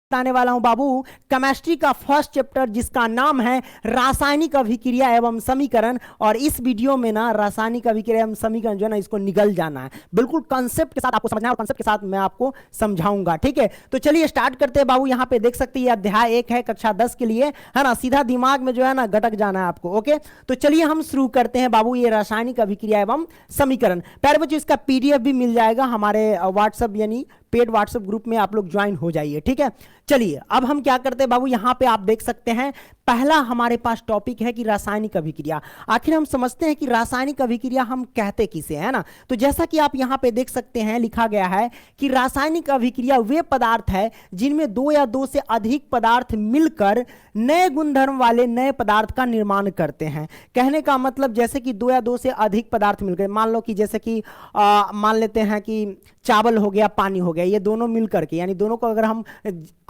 बताने वाला हूं बाबू केमिस्ट्री का फर्स्ट चैप्टर जिसका नाम है रासायनिक अभिक्रिया एवं समीकरण। और इस वीडियो में ना रासायनिक अभिक्रिया एवं समीकरण जो है ना इसको निगल जाना है, बिल्कुल कंसेप्ट के साथ आपको समझना है और कंसेप्ट के साथ मैं आपको समझाऊंगा। ठीक है, तो चलिए स्टार्ट करते हैं बाबू। यहां पे देख सकते हैं अध्याय 1 है कक्षा 10 के लिए, है ना। सीधा दिमाग में जो है ना गटक जाना है आपको। ओके, तो चलिए हम शुरू करते हैं बाबू ये रासायनिक अभिक्रिया एवं समीकरण। प्यारे बच्चों इसका पीडीएफ भी मिल जाएगा हमारे व्हाट्सएप यानी पेड व्हाट्सएप ग्रुप में, आप लोग ज्वाइन हो जाइए। ठीक है, चलिए अब हम क्या करते हैं बाबू, यहां पे आप देख सकते हैं पहला हमारे पास टॉपिक है कि रासायनिक अभिक्रिया। आखिर हम समझते हैं कि रासायनिक अभिक्रिया हम कहते किसे, है ना। तो जैसा कि आप यहां पे देख सकते हैं लिखा गया है कि रासायनिक अभिक्रिया वे पदार्थ है जिनमें दो या दो से अधिक पदार्थ मिलकर नए गुणधर्म वाले नए पदार्थ का निर्माण करते हैं। कहने का मतलब जैसे कि दो या दो से अधिक पदार्थ मिलकर, मान लो कि जैसे कि मान लेते हैं कि चावल हो गया पानी हो गया, ये दोनों मिलकर के यानी दोनों को अगर हम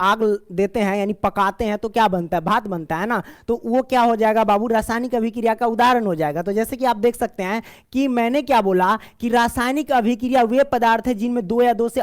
आग देते हैं यानी पकाते हैं तो क्या बनता है, भात बनता है ना। तो वो क्या हो जाएगा बाबू, रासायनिक अभिक्रिया का उदाहरण हो जाएगा। तो जैसे कि आप देख सकते हैं कि मैंने क्या बोला कि रासायनिक अभिक्रिया वे पदार्थ है जिनमें दो या दो से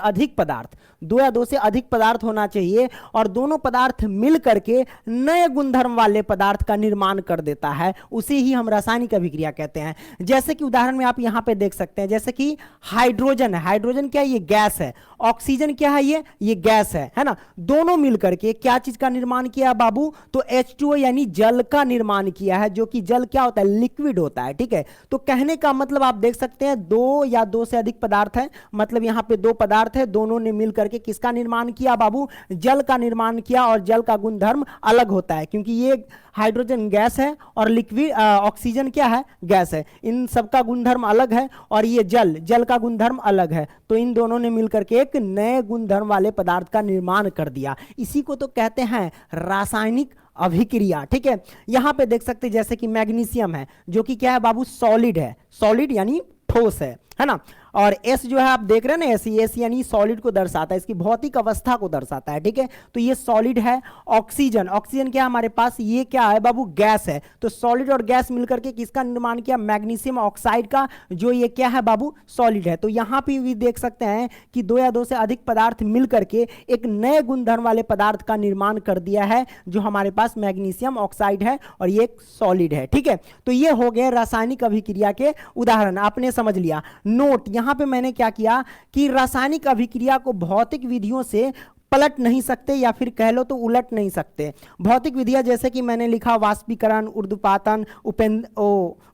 अधिक पदार्थ होना चाहिए और दोनों पदार्थ मिल करके नए गुणधर्म वाले पदार्थ का निर्माण कर देता है, उसे ही हम रासायनिक अभिक्रिया कहते हैं। जैसे कि उदाहरण में आप यहां पे देख सकते हैं, जैसे कि हाइड्रोजन है, हाइड्रोजन क्या है, ये गैस है। ऑक्सीजन क्या है, ये गैस है ना। दोनों मिलकर के क्या चीज का निर्माण किया बाबू, तो H2O यानी जल का निर्माण किया है, जो कि जल क्या होता है, लिक्विड होता है। ठीक है, तो कहने का मतलब आप देख सकते हैं दो या दो से अधिक पदार्थ है, मतलब यहां पे दो पदार्थ है, दोनों ने मिलकर के किसका निर्माण किया बाबू, जल का निर्माण किया। और जल का गुणधर्म अलग होता है क्योंकि ये हाइड्रोजन गैस है और लिक्विड ऑक्सीजन क्या है, गैस है। इन सबका गुणधर्म अलग है और ये जल का गुणधर्म अलग है। तो इन दोनों ने मिलकर के एक नए गुणधर्म वाले पदार्थ का निर्माण कर दिया, इसी को तो कहते हैं रासायनिक अभिक्रिया। ठीक है, यहां पे देख सकते हैं जैसे कि मैग्नीशियम है जो कि क्या है बाबू, सॉलिड है, सॉलिड यानी ठोस है ना। और एस जो है आप देख रहे हैं ना, एस यानी सॉलिड को दर्शाता है, इसकी भौतिक अवस्था को दर्शाता है। ठीक है, तो ये सॉलिड है। ऑक्सीजन क्या है हमारे पास, ये क्या है बाबू, गैस है। तो सॉलिड और गैस मिलकर के किसका निर्माण किया, मैग्नीशियम ऑक्साइड का, जो ये क्या है बाबू, सॉलिड है। तो यहां पे भी देख सकते हैं कि दो या दो से अधिक पदार्थ मिलकर के एक नए गुणधर्म वाले पदार्थ का निर्माण कर दिया है, जो हमारे पास मैग्नीशियम ऑक्साइड है और ये एक सॉलिड है। ठीक है, तो ये हो गए रासायनिक अभिक्रिया के उदाहरण, आपने समझ लिया। नोट, यहां पे मैंने क्या किया कि रासायनिक अभिक्रिया को भौतिक विधियों से पलट नहीं सकते या फिर कह लो तो उलट नहीं सकते। भौतिक विधियां जैसे कि मैंने लिखा वाष्पीकरण, ऊर्ध्वपातन,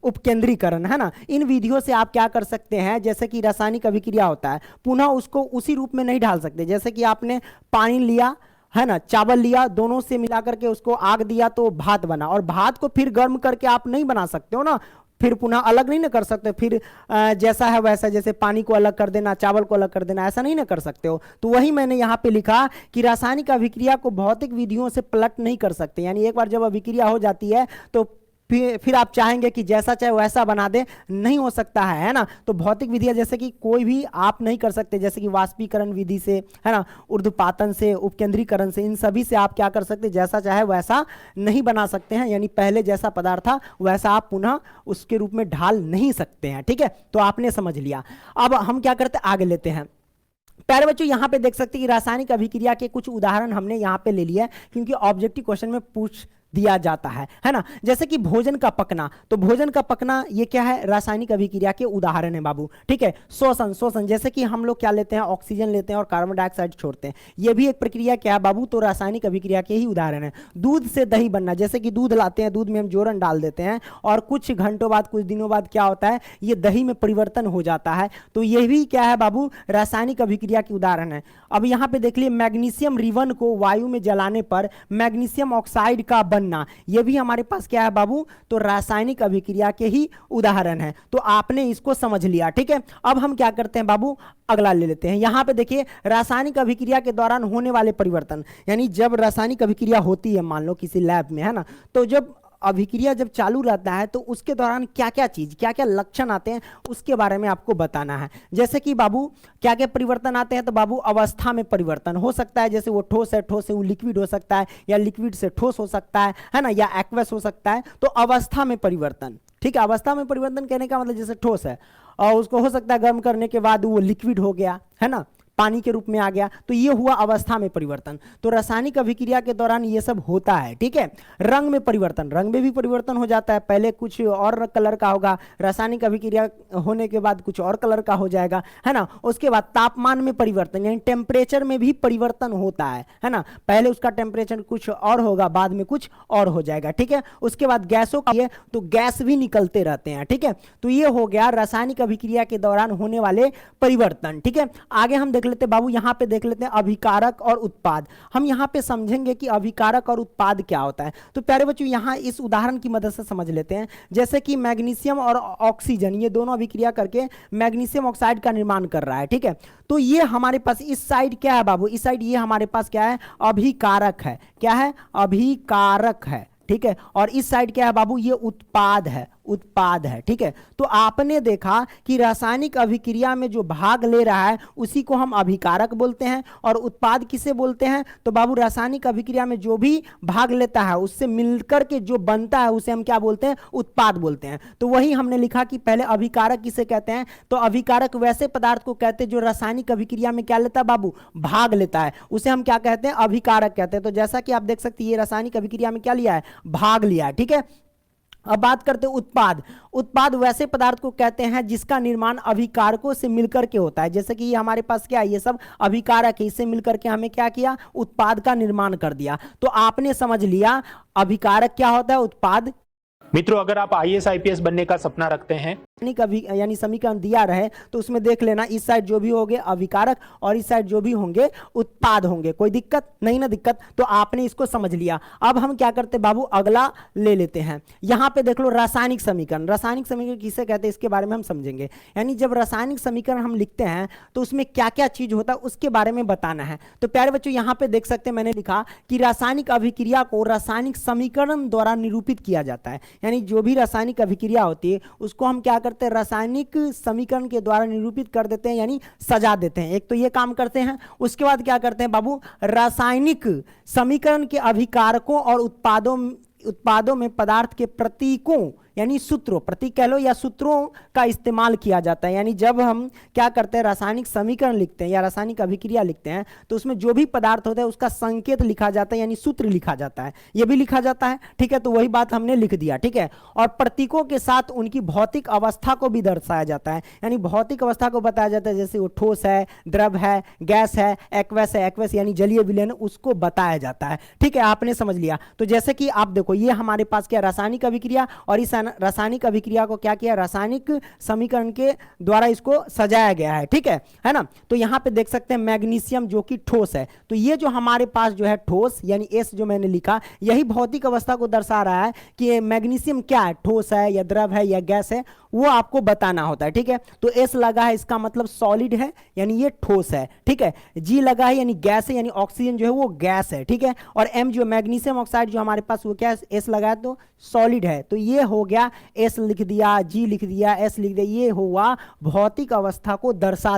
उपकेंद्रीकरण, है ना। इन विधियों से आप क्या कर सकते हैं, जैसे कि रासायनिक अभिक्रिया होता है पुनः उसको उसी रूप में नहीं ढाल सकते। जैसे कि आपने पानी लिया है ना, चावल लिया, दोनों से मिलाकर के उसको आग दिया तो भात बना, और भात को फिर गर्म करके आप नहीं बना सकते हो ना, फिर पुनः अलग नहीं ना कर सकते। फिर जैसा है वैसा, जैसे पानी को अलग कर देना, चावल को अलग कर देना, ऐसा नहीं ना कर सकते हो। तो वही मैंने यहाँ पे लिखा कि रासायनिक अभिक्रिया को भौतिक विधियों से पलट नहीं कर सकते, यानी एक बार जब अभिक्रिया हो जाती है तो फिर आप चाहेंगे कि जैसा चाहे वैसा बना दे, नहीं हो सकता है ना। तो भौतिक विधियां जैसे कि कोई भी आप नहीं कर सकते, जैसे कि वाष्पीकरण विधि से, है ना, ऊर्ध्वपातन से, उपकेंद्रीकरण से, इन सभी से आप क्या कर सकते, जैसा चाहे वैसा नहीं बना सकते हैं, यानी पहले जैसा पदार्थ था वैसा आप पुनः उसके रूप में ढाल नहीं सकते हैं। ठीक है, तो आपने समझ लिया। अब हम क्या करते आगे लेते हैं। प्यारे बच्चों यहां पे देख सकते हैं कि रासायनिक अभिक्रिया के कुछ उदाहरण हमने यहां पे ले लिया है क्योंकि ऑब्जेक्टिव क्वेश्चन में पूछ दिया जाता है ना। जैसे कि भोजन का पकना, तो भोजन का पकना ये क्या है, रासायनिक अभिक्रिया के उदाहरण है बाबू। ठीक है, शोषण, जैसे कि हम लोग क्या लेते हैं, ऑक्सीजन लेते हैं और कार्बन डाइऑक्साइड छोड़ते हैं, ये भी एक प्रक्रिया क्या है बाबू, तो रासायनिक अभिक्रिया के ही उदाहरण है। दूध से दही बनना, जैसे कि दूध लाते हैं, दूध में हम जोरन डाल देते हैं और कुछ घंटों बाद, कुछ दिनों बाद क्या होता है, ये दही में परिवर्तन हो जाता है। तो ये भी क्या है बाबू, रासायनिक अभिक्रिया के उदाहरण है। अब यहाँ पे देख लिए मैग्नीशियम रिवन को वायु में जलाने पर मैग्नीशियम ऑक्साइड का बनना, यह भी हमारे पास क्या है बाबू, तो रासायनिक अभिक्रिया के ही उदाहरण है। तो आपने इसको समझ लिया। ठीक है, अब हम क्या करते हैं बाबू, अगला ले लेते हैं। यहां पे देखिए रासायनिक अभिक्रिया के दौरान होने वाले परिवर्तन, यानी जब रासायनिक अभिक्रिया होती है मान लो किसी लैब में, है ना, तो जब अभिक्रिया जब चालू रहता है तो उसके दौरान क्या क्या लक्षण आते हैं उसके बारे में आपको बताना है। जैसे कि बाबू क्या क्या परिवर्तन आते हैं, तो बाबू अवस्था में परिवर्तन हो सकता है, जैसे वो ठोस है, ठोस से वो लिक्विड हो सकता है, या लिक्विड से ठोस हो सकता है ना, या एक्वस हो सकता है। तो अवस्था में परिवर्तन, ठीक है, अवस्था में परिवर्तन कहने का मतलब जैसे ठोस है और उसको हो सकता है गर्म करने के बाद वो लिक्विड हो गया, है ना, पानी के रूप में आ गया, तो ये हुआ अवस्था में परिवर्तन। तो रासायनिक अभिक्रिया के दौरान ये सब होता है, ठीक है। रंग में परिवर्तन, रंग में भी परिवर्तन हो जाता है, पहले कुछ और कलर का होगा, रासायनिक अभिक्रिया होने के बाद कुछ और कलर का हो जाएगा, है ना। उसके बाद तापमान में परिवर्तन, यानी टेम्परेचर में भी परिवर्तन होता है ना। पहले उसका टेम्परेचर कुछ और होगा, बाद में कुछ और हो जाएगा, ठीक है। उसके बाद गैसों का, तो गैस भी निकलते रहते हैं, ठीक है। तो ये हो गया रासायनिक अभिक्रिया के दौरान होने वाले परिवर्तन, ठीक है। आगे हम देख लेते हैं बाबू, यहां पे देख लेते हैं अभिकारक और उत्पाद। हम यहां पे समझेंगे कि अभिकारक और उत्पाद क्या होता है। तो प्यारे बच्चों यहां इस उदाहरण की मदद से समझ लेते हैं। जैसे कि मैग्नीशियम और ऑक्सीजन, ये दोनों अभिक्रिया करके मैग्नीशियम ऑक्साइड का निर्माण कर रहा है, ठीक है। तो ये हमारे पास इस साइड क्या है बाबू, इस साइड ये हमारे पास क्या है, अभिकारक है। क्या है, अभिकारक है, ठीक है। और इस साइड क्या है बाबू, ये उत्पाद है, उत्पाद है, ठीक है। तो आपने देखा कि रासायनिक अभिक्रिया में जो भाग ले रहा है उसी को हम अभिकारक बोलते हैं, और उत्पाद किसे बोलते हैं, तो बाबू रासायनिक अभिक्रिया में जो भी भाग लेता है उससे मिलकर के जो बनता है उसे हम क्या बोलते हैं, उत्पाद बोलते हैं। तो वही हमने लिखा कि पहले अभिकारक किसे कहते हैं, तो अभिकारक वैसे पदार्थ को कहते हैं जो रासायनिक अभिक्रिया में क्या लेता है बाबू, भाग लेता है, उसे हम क्या कहते हैं, अभिकारक कहते हैं। तो जैसा कि आप देख सकते हैं ये रासायनिक अभिक्रिया में क्या लिया है, भाग लिया है, ठीक है। अब बात करते हैं उत्पाद। उत्पाद वैसे पदार्थ को कहते हैं जिसका निर्माण अभिकारकों से मिलकर के होता है। जैसे कि ये हमारे पास क्या है, ये सब अभिकारक है, इससे मिलकर के हमें क्या किया, उत्पाद का निर्माण कर दिया। तो आपने समझ लिया अभिकारक क्या होता है, उत्पाद। मित्रों, अगर आप आईएएस आईपीएस बनने का सपना रखते हैं, यानी समीकरण दिया रहे तो उसमें देख लेना, इस साइड जो भी होंगे अभिकारक और इस साइड जो भी होंगे उत्पाद होंगे। कोई दिक्कत नहीं ना, दिक्कत। तो आपने इसको समझ लिया। अब हम क्या करते हैं बाबू, अगला ले लेते हैं। यहां पे देख लो रासायनिक समीकरण। रासायनिक समीकरण किसे कहते हैं इसके बारे में हम समझेंगे। यानी जब रासायनिक समीकरण हम लिखते हैं तो उसमें क्या क्या चीज होता है उसके बारे में बताना है। तो प्यारे बच्चों यहां पे देख सकते हैं, मैंने लिखा कि रासायनिक अभिक्रिया को रासायनिक समीकरण द्वारा निरूपित किया जाता है। यानी जो भी रासायनिक अभिक्रिया होती है उसको हम क्या करते हैं, रासायनिक समीकरण के द्वारा निरूपित कर देते हैं, यानी सजा देते हैं। एक तो ये काम करते हैं। उसके बाद क्या करते हैं बाबू, रासायनिक समीकरण के अभिकारकों और उत्पादों में पदार्थ के प्रतीकों यानी सूत्रों, प्रतीक कह लो या सूत्रों का इस्तेमाल किया जाता है। यानी जब हम क्या करते हैं, रासायनिक समीकरण लिखते हैं या रासायनिक अभिक्रिया लिखते हैं तो उसमें जो भी पदार्थ होता है उसका संकेत लिखा जाता है, यानी सूत्र लिखा जाता है, ये भी लिखा जाता है, ठीक है। तो वही बात हमने लिख दिया, ठीक है। और प्रतीकों के साथ उनकी भौतिक अवस्था को भी दर्शाया जाता है, यानी भौतिक अवस्था को बताया जाता है। जैसे वो ठोस है, द्रव है, गैस है, एक्वस है, एक्वस यानी जलीय विलयन, उसको बताया जाता है, ठीक है। आपने समझ लिया। तो जैसे कि आप देखो ये हमारे पास क्या रासायनिक अभिक्रिया, और इस रासायनिक अभिक्रिया को क्या किया, रासायनिक समीकरण के द्वारा इसको सजाया गया है, ठीक है ना। तो यहां पे देख सकते हैं मैग्नीशियम जो कि ठोस है। तो ये जो हमारे पास जो है ठोस, यानी एस जो मैंने लिखा, यही भौतिक अवस्था को दर्शा रहा है कि मैग्नीशियम क्या है, ठोस है या द्रव है या गैस है, वो आपको बताना होता है, ठीक है। तो एस लगा है, इसका मतलब सॉलिड है, यानी ये ठोस है, ठीक है। जी लगा है यानी गैस है, यानी ऑक्सीजन जो है वो गैस है, ठीक है। और एम जो मैग्नीशियम ऑक्साइड जो हमारे पास वो क्या है, एस लगा है तो सॉलिड है। तो ये हो गया, एस लिख दिया, जी लिख दिया, एस लिख दिया, ये हुआ भौतिक अवस्था को दर्शा